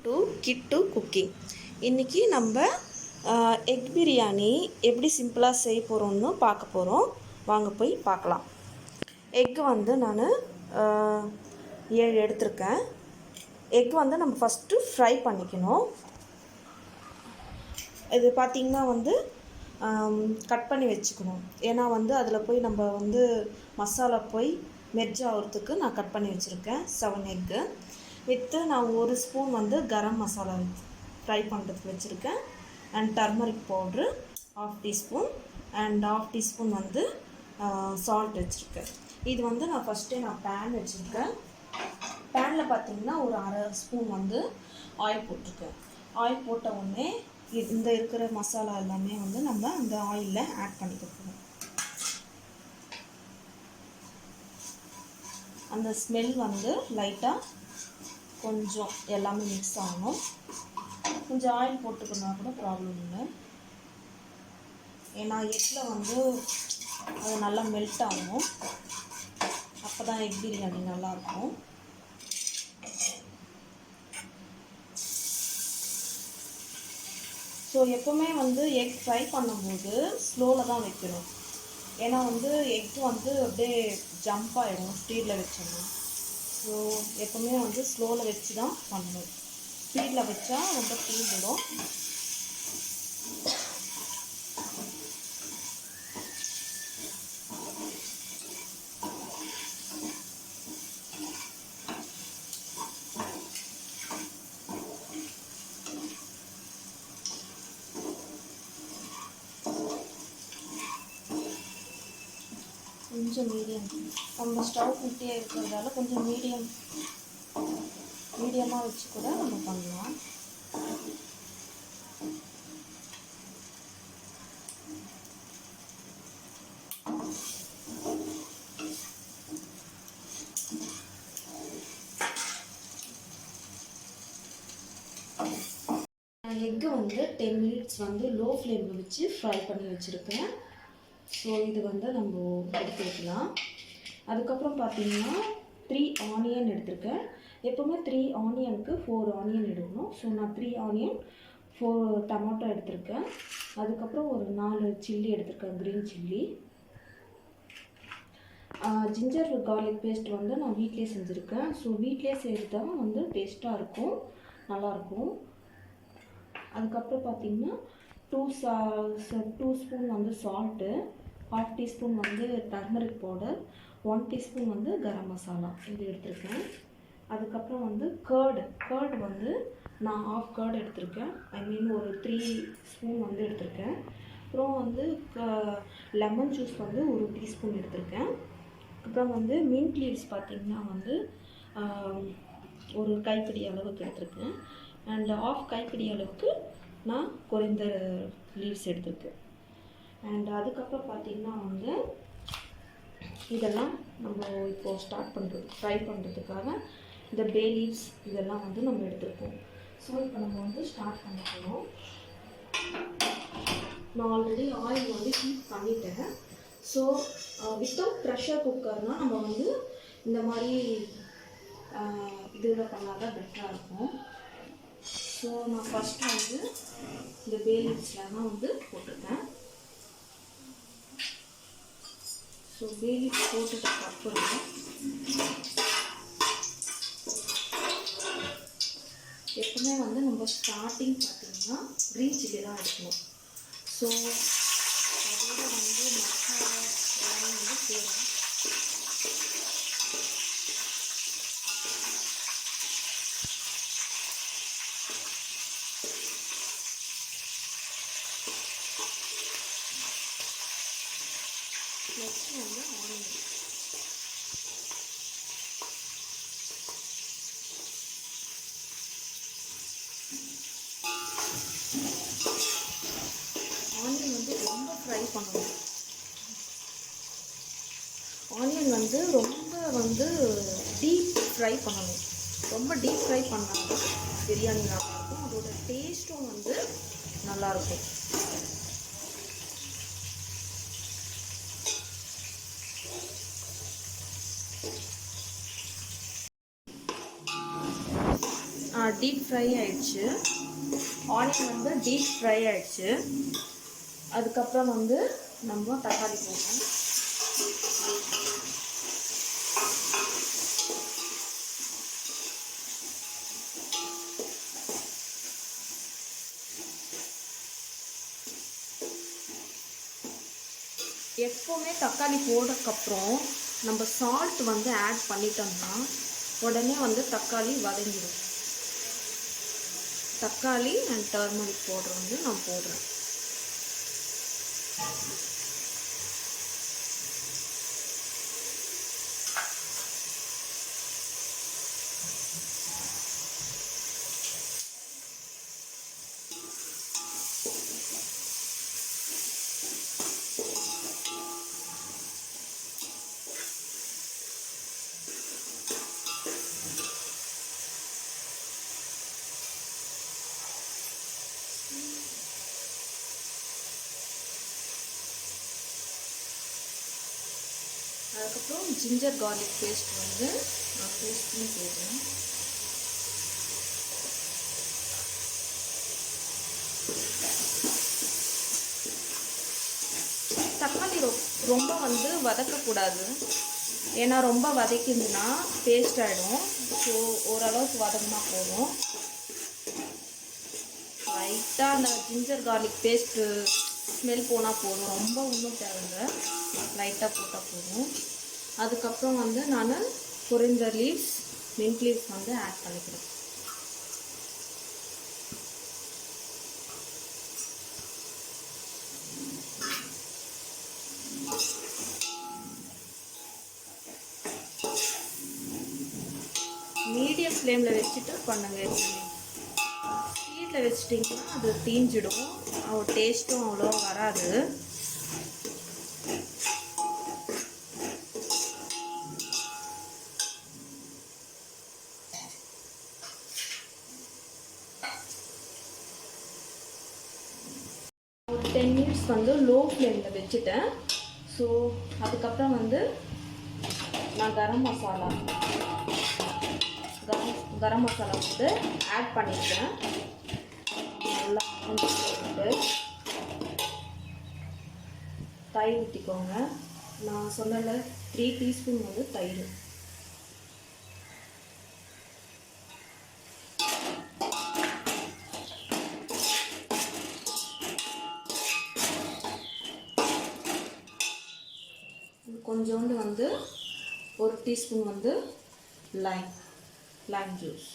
To kit cooking. இன்றைக்கி நம்ம egg biryani எப்படி சிம்பிளாக செய்ய போகிறோம்னு பார்க்க போகிறோம். வாங்க போய் பார்க்கலாம். எக்கு வந்து நான் 7 எடுத்திருக்கேன். எக் வந்து நம்ம ஃபஸ்ட்டு ஃப்ரை பண்ணிக்கணும். இது பார்த்திங்கன்னா வந்து கட் பண்ணி வச்சுக்கணும். ஏன்னா வந்து அதில் போய் நம்ம வந்து மசாலா போய் மெர்ஜ் ஆகிறதுக்கு நான் கட் பண்ணி வச்சுருக்கேன் 7 எக்கு. வித்து நான் 1 ஸ்பூன் வந்து கரம் மசாலா ஃப்ரை பண்ணுறதுக்கு வச்சுருக்கேன். And turmeric powder 1/2 teaspoon and 1/2 teaspoon வந்து சால்ட் வச்சுருக்கேன். இது வந்து நான் ஃபஸ்ட்டே பேன் வச்சுருக்கேன். பேனில் பார்த்திங்கன்னா ஒரு 1/2 ஸ்பூன் வந்து ஆயில் போட்டிருக்கேன். ஆயில் போட்ட உடனே இந்த இருக்கிற மசாலா எல்லாமே வந்து நம்ம அந்த ஆயிலில் ஆட் பண்ணிக்கிறோம். அந்த ஸ்மெல் வந்து லைட்டாக கொஞ்சம் எல்லாமே மிக்ஸ் ஆகணும். கொஞ்சம் ஆயில் போட்டுக்கணுன்னா கூட ப்ராப்ளம் இல்லை. ஏன்னா எக்கில் வந்து அது நல்லா மெல்ட் ஆகணும். அப்போ தான் எக் பிரியாணி நல்லாயிருக்கும். ஸோ எப்போவுமே வந்து எக் ஃப்ரை பண்ணும்போது ஸ்லோவில் தான் வைக்கணும். ஏன்னா வந்து எக் வந்து அப்படியே ஜம்ப் ஆகிடும் ஸ்பீடில் வச்சோம்னா. ஸோ எப்போவுமே வந்து ஸ்லோவில் வச்சு தான் பண்ணணும். ஸ்பீடில் வச்சா ரொம்ப தீந்துடும். கொஞ்சம் மீடியம், நம்ம ஸ்டவ் குட்டியாக இருக்கிறதால கொஞ்சம் மீடியமாக வச்சு கூட நம்ம பண்ணலாம். நான் எக்கு வந்து 10 மினிட்ஸ் வந்து லோ ஃப்ளேமில் வச்சு ஃப்ரை பண்ணி வச்சுருக்கேன். ஸோ இது வந்து நம்ம எடுத்து வைக்கலாம். அதுக்கப்புறம் பார்த்திங்கன்னா 3 ஆனியன் எடுத்திருக்கேன். எப்போவுமே 3 ஆனியனுக்கு 4 ஆனியன் எடுக்கணும். ஸோ நான் 3 ஆனியன் 4 டொமேட்டோ எடுத்திருக்கேன். அதுக்கப்புறம் ஒரு 4 சில்லி எடுத்திருக்கேன், green chilli. Ginger garlic paste வந்து நான் வீட்டிலே செஞ்சுருக்கேன். ஸோ வீட்டிலே செய்கிறது தான் வந்து டேஸ்ட்டாக இருக்கும், நல்லாயிருக்கும். அதுக்கப்புறம் பார்த்திங்கன்னா 2 ஸ்பூன் வந்து சால்ட்டு, 1/2 டீஸ்பூன் வந்து டர்மரிக் பவுடர், 1 டீஸ்பூன் வந்து கரம் மசாலா இது எடுத்திருக்கேன். அதுக்கப்புறம் வந்து கேர்டு வந்து நான் 1/2 கேர்டு எடுத்திருக்கேன். ஒரு 3 ஸ்பூன் வந்து எடுத்திருக்கேன். அப்புறம் வந்து லெமன் ஜூஸ் வந்து 1 டீஸ்பூன் எடுத்திருக்கேன். அப்புறம் வந்து மின்ட் லீவ்ஸ் பார்த்திங்கன்னா வந்து ஒரு கைப்பிடி அளவுக்கு எடுத்திருக்கேன். அண்ட் 1/2 கைப்பிடி அளவுக்கு நான் குறைந்த லீவ்ஸ் எடுத்திருக்கேன். அண்ட் அதுக்கப்புறம் பார்த்திங்கன்னா வந்து இதெல்லாம் நம்ம இப்போது ஃப்ரை பண்ணுறதுக்காக இந்த பே லீவ்ஸ் இதெல்லாம் வந்து நம்ம எடுத்துருக்கோம். ஸோ இப்போ நம்ம வந்து ஸ்டார்ட் பண்ண போகிறோம். நான் ஆல்ரெடி ஆயில் வந்து ஹீட் பண்ணிட்டேன். ஸோ வித்தவுட் ப்ரெஷர் குக்கர்னால் நம்ம வந்து இந்த மாதிரி இதில் பண்ணால் தான் பெட்டராக இருக்கும். ஸோ நான் ஃபஸ்ட்டு வந்து இந்த பே லீவ்ஸ்லாம் வந்து போட்டிருக்கேன். ஸோ பே லீவ்ஸ் போட்டுட்டு அப்புறம் எப்பவுமே வந்து நம்ம ஸ்டார்டிங் பார்த்திங்கன்னா க்ரீன் சில்லி தான் எடுக்கணும். ஸோ அதோட வந்து மசாலா எல்லாமே வந்து சேரும். நெக்ஸ்ட் வந்து ஆனியன் வந்து ரொம்ப ஃப்ரை பண்ணணும். ஆனியன் வந்து ரொம்ப வந்து டீப் ஃப்ரை பண்ணணும். ரொம்ப டீப் ஃப்ரை பண்ணால் பிரியாணி நல்லாயிருக்கும். அதோட டேஸ்ட்டும் வந்து நல்லாயிருக்கும். டீப் ஃப்ரை ஆயிடுச்சு. ஆனியன் வந்து டீப் ஃப்ரை ஆயிடுச்சு. அதுக்கப்புறம் வந்து நம்ம தக்காளி போடுறோம். எப்போவுமே தக்காளி போடுறதுக்கப்புறம் நம்ம சால்ட் வந்து ஆட் பண்ணிட்டோம்னா உடனே வந்து தக்காளி வதங்கிடும். தக்காளி அண்ட் டர்மரிக் பவுடர் வந்து நான் போடுறேன். அதுக்கப்புறம் ஜிஞ்சர் கார்லிக் பேஸ்ட் வந்து நான் பேஸ்ட் பண்ணி போடுறேன். தக்காளி ரொம்ப வந்து வதக்கக்கூடாது. ஏன்னா ரொம்ப வதக்கிருந்துன்னா பேஸ்ட் ஆகிடும். ஸோ ஓரளவுக்கு வதங்கினா போதும். லைட்டாக அந்த ஜிஞ்சர் கார்லிக் பேஸ்ட்டு ஸ்மெல் போனால் போதும். ரொம்ப ஒன்றும் தேவையில்லை, லைட்டாக போட்டால் போதும். அதுக்கப்புறம் வந்து நான் கொரிண்டர் லீவ்ஸ், மின்ட் லீவ்ஸ் வந்து ஆட் பண்ணிக்கிறேன். மீடியம் ஃப்ளேமில் வச்சுட்டு பண்ணுங்க. ஸ்பீடில் வச்சிட்டிங்கன்னா அது தீஞ்சிடும், டேஸ்ட்டும் அவ்வளோ வராது. ஒரு 10 மினிட்ஸ் வந்து லோ ஃப்ளேமில் வச்சுட்டேன். ஸோ அதுக்கப்புறம் வந்து நான் கரம் மசாலா வந்து ஆட் பண்ணியிருக்கேன். நல்லா போட்டு தயிர் ஊற்றிக்கோங்க. நான் சொன்னல 3 டீஸ்பூன் வந்து தயிர். கொஞ்சோண்டு வந்து 1 டீஸ்பூன் வந்து லைம் ஜூஸ்.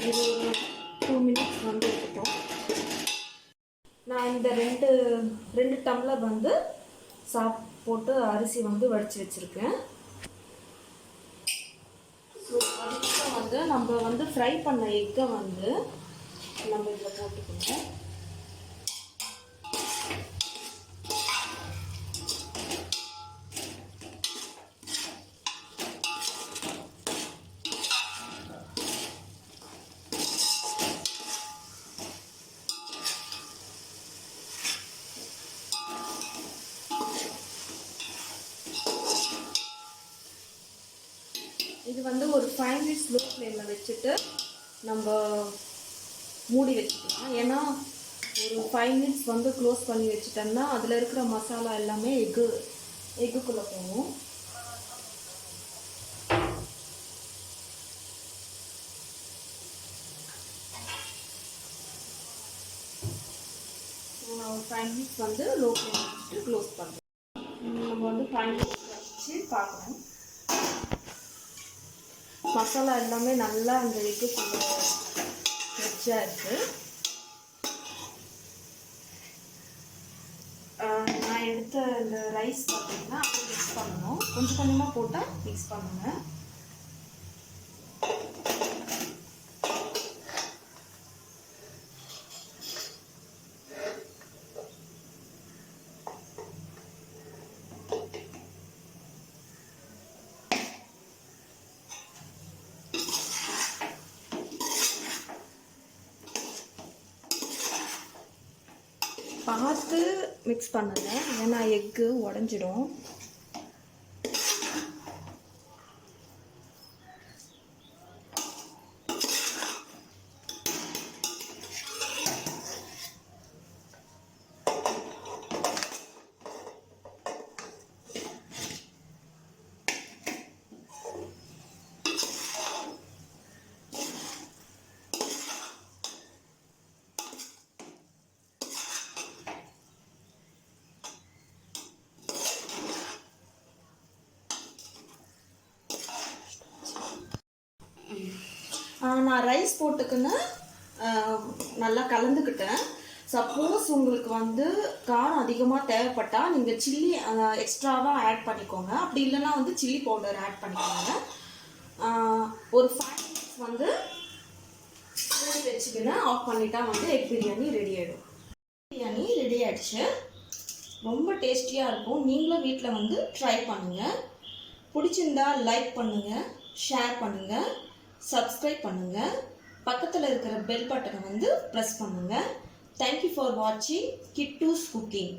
இது ஒரு 2 மினிட்ஸ் வந்து இருக்கட்டும். நான் இந்த ரெண்டு டம்ளர் வந்து போட்டு அரிசி வந்து வடித்து வச்சுருக்கேன். ஸோ அதுக்கப்புறம் வந்து நம்ம வந்து ஃப்ரை பண்ண எக்கை வந்து நம்ம இதில் போட்டுக்கணும். இது வந்து ஒரு 5 மினிட்ஸ் லோ ஃப்ளேமில் வச்சுட்டு நம்ம மூடி வச்சுக்கலாம். ஏன்னா ஒரு 5 மினிட்ஸ் வந்து க்ளோஸ் பண்ணி வச்சுட்டோம்னா அதில் இருக்கிற மசாலா எல்லாமே எக்குக்குள்ளே போகும். ஸோ நான் ஒரு 5 மினிட்ஸ் வந்து லோ ஃப்ளேமில் வச்சுட்டு க்ளோஸ் பண்ணுறேன். நம்ம வந்து 5 மினிட்ஸ் வச்சு பார்க்கணும். மசாலா எல்லாமே நல்லா அந்த எக்குக்குள்ளே ரிச்சாக இருக்குது. நான் எடுத்த இந்த ரைஸ் பார்த்தீங்கன்னா அப்படி மிக்ஸ் பண்ணணும். கொஞ்சம் கொஞ்சமாக போட்டால் மிக்ஸ் பண்ணுங்க. பார்த்து மிக்ஸ் பண்ணுங்க, ஏன்னா எக்கு உடஞ்சிடும். நான் ரைஸ் போட்டுக்குன்னு நல்லா கலந்துக்கிட்டேன். சப்போஸ் உங்களுக்கு வந்து காரம் அதிகமாக தேவைப்பட்டால் நீங்கள் சில்லி எக்ஸ்ட்ராவாக ஆட் பண்ணிக்கோங்க. அப்படி இல்லைன்னா வந்து சில்லி பவுடர் ஆட் பண்ணிக்கோங்க. ஒரு 5 minutes வந்து மூடி வச்சுக்கின்னு ஆஃப் பண்ணிட்டா வந்து எக் பிரியாணி ரெடி ஆகிடும். பிரியாணி ரெடி ஆகிடுச்சு. ரொம்ப டேஸ்டியாக இருக்கும். நீங்களும் வீட்டில் வந்து ட்ரை பண்ணுங்கள். பிடிச்சிருந்தா லைக் பண்ணுங்கள், ஷேர் பண்ணுங்கள், சப்ஸ்கிரைப் பண்ணுங்கள். பக்கத்தில் இருக்கிற பெல் பட்டனை வந்து ப்ரெஸ் பண்ணுங்கள். தேங்க்யூ ஃபார் வாட்சிங் கிட்டூஸ் குக்கிங்.